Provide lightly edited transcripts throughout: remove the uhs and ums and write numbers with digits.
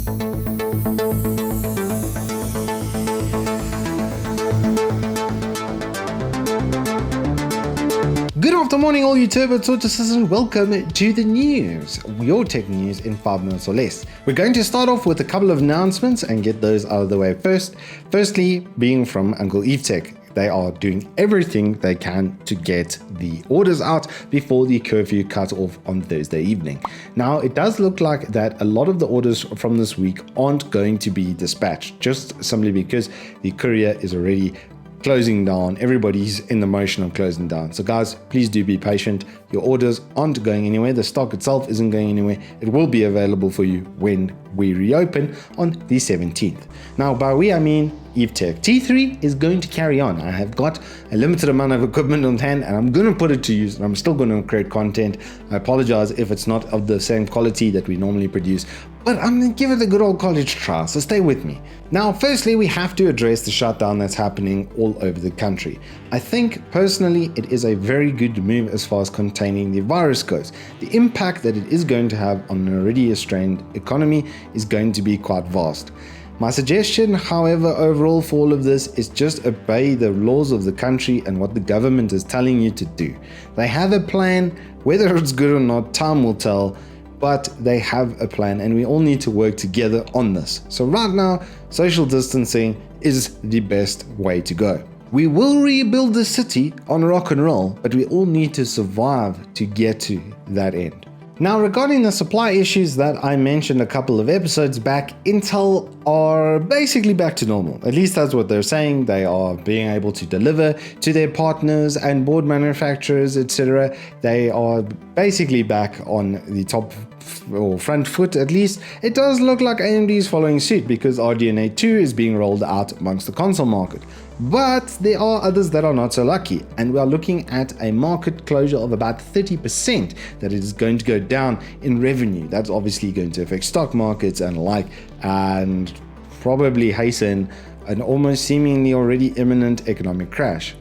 Good afternoon, all you Turbo Tortoises, and welcome to the news, your tech news in 5 minutes or less. We're going to start off with a couple of announcements and get those out of the way first. Firstly, being from Uncle Evetech. They are doing everything they can to get the orders out before the curfew cut off on Thursday evening. Now, it does look like that a lot of the orders from this week aren't going to be dispatched, just simply because the courier is already closing down. Everybody's in the motion of closing down. So guys, please do be patient. Your orders aren't going anywhere. The stock itself isn't going anywhere. It will be available for you when we reopen on the 17th. Now, by we, I mean Evetech. T3 is going to carry on. I have got a limited amount of equipment on hand and I'm going to put it to use, and I'm still going to create content. I apologize if it's not of the same quality that we normally produce, but I'm going to give it a good old college try, so stay with me. Now, firstly, we have to address the shutdown that's happening all over the country. I think, personally, it is a very good move as far as containing the virus goes. The impact that it is going to have on an already strained economy is going to be quite vast. My suggestion, however, overall for all of this is just obey the laws of the country and what the government is telling you to do. They have a plan. Whether it's good or not, time will tell. But they have a plan and we all need to work together on this. So right now, social distancing is the best way to go. We will rebuild the city on rock and roll, but we all need to survive to get to that end. Now, regarding the supply issues that I mentioned a couple of episodes back, Intel are basically back to normal. At least that's what they're saying. They are being able to deliver to their partners and board manufacturers, etc. They are basically back on the top or front foot. At least it does look like AMD is following suit, because RDNA 2 is being rolled out amongst the console market. But there are others that are not so lucky, and we are looking at a market closure of about 30% that is going to go down in revenue. That's obviously going to affect stock markets and like, and probably hasten an almost seemingly already imminent economic crash.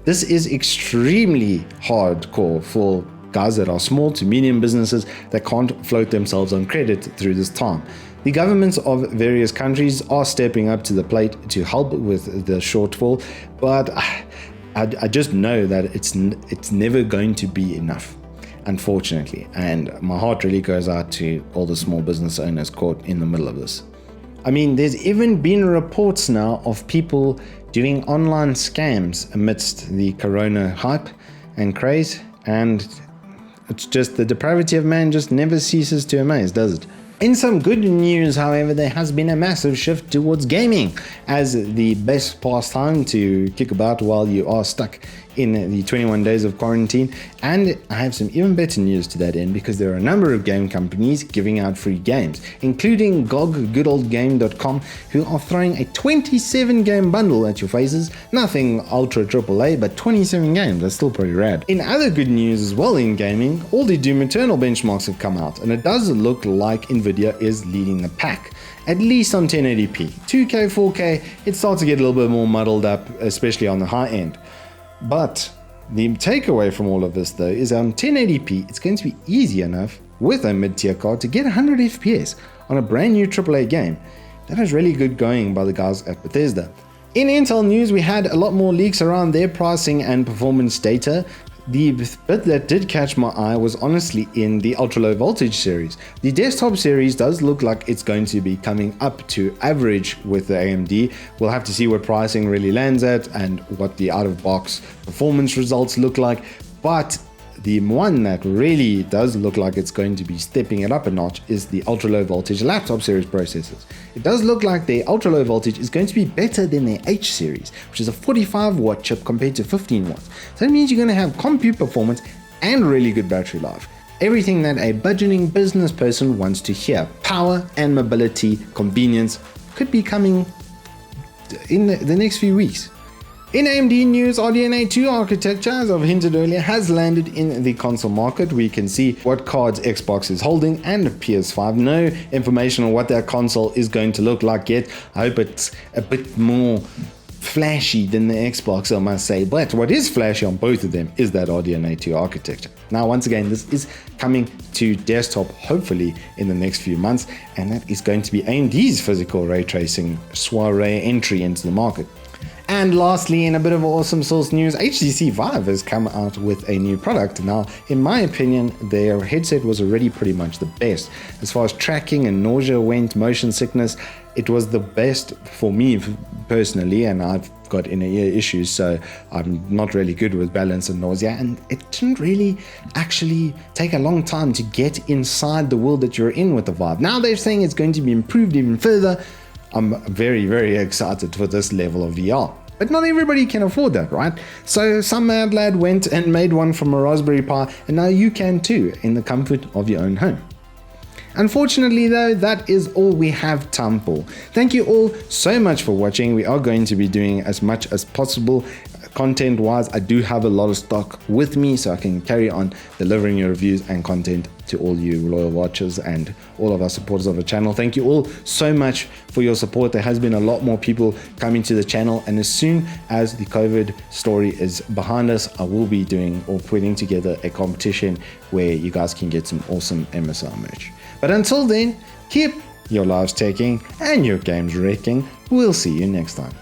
This is extremely hardcore for guys that are small to medium businesses that can't float themselves on credit through this time. The governments of various countries are stepping up to the plate to help with the shortfall, but I just know that it's never going to be enough, unfortunately. And my heart really goes out to all the small business owners caught in the middle of this. I mean, there's even been reports now of people doing online scams amidst the corona hype and craze, and it's just the depravity of man just never ceases to amaze, does it? In some good news, however, there has been a massive shift towards gaming as the best pastime to kick about while you are stuck in the 21 days of quarantine. And I have some even better news to that end, because there are a number of game companies giving out free games, including GOG, goodoldgame.com, who are throwing a 27 game bundle at your faces. Nothing ultra AAA, but 27 games. That's still pretty rad. In other good news as well in gaming, all the Doom Eternal benchmarks have come out, and it does look like Nvidia is leading the pack, at least on 1080p. 2K, 4K, it starts to get a little bit more muddled up, especially on the high end. But the takeaway from all of this, though, is on 1080p, it's going to be easy enough with a mid-tier card to get 100 FPS on a brand new AAA game. That is really good going by the guys at Bethesda. In Intel news, we had a lot more leaks around their pricing and performance data. The bit that did catch my eye was honestly in the ultra low voltage series. The desktop series does look like it's going to be coming up to average with the AMD. We'll have to see what pricing really lands at and what the out of box performance results look like. But the one that really does look like it's going to be stepping it up a notch is the ultra low voltage laptop series processors. It does look like the ultra low voltage is going to be better than their H series, which is a 45 watt chip compared to 15 watts. So that means you're going to have compute performance and really good battery life. Everything that a budgeting business person wants to hear. Power and mobility, convenience could be coming in the next few weeks. In AMD news, RDNA 2 architecture, as I've hinted earlier, has landed in the console market. We can see what cards Xbox is holding and PS5. No information on what that console is going to look like yet. I hope it's a bit more flashy than the Xbox, I must say, but what is flashy on both of them is that RDNA 2 architecture. Now, once again, this is coming to desktop hopefully in the next few months, and that is going to be AMD's physical ray tracing soiree entry into the market. And lastly, in a bit of awesome source news, HTC Vive has come out with a new product. Now, in my opinion, their headset was already pretty much the best. As far as tracking and nausea went, motion sickness, it was the best for me personally, and I've got inner ear issues, so I'm not really good with balance and nausea, and it didn't really actually take a long time to get inside the world that you're in with the Vive. Now they're saying it's going to be improved even further. I'm very, very excited for this level of VR. But not everybody can afford that, right? So some mad lad went and made one from a Raspberry Pi, and now you can too, in the comfort of your own home. Unfortunately though, that is all we have time for. Thank you all so much for watching. We are going to be doing as much as possible content wise. I do have a lot of stock with me, so I can carry on delivering your reviews and content to all you loyal watchers and all of our supporters of the channel. Thank you all so much for your support. There has been a lot more people coming to the channel, and as soon as the COVID story is behind us, I will be doing or putting together a competition where you guys can get some awesome MSR merch. But until then, keep your lives taking and your games wrecking. We'll see you next time.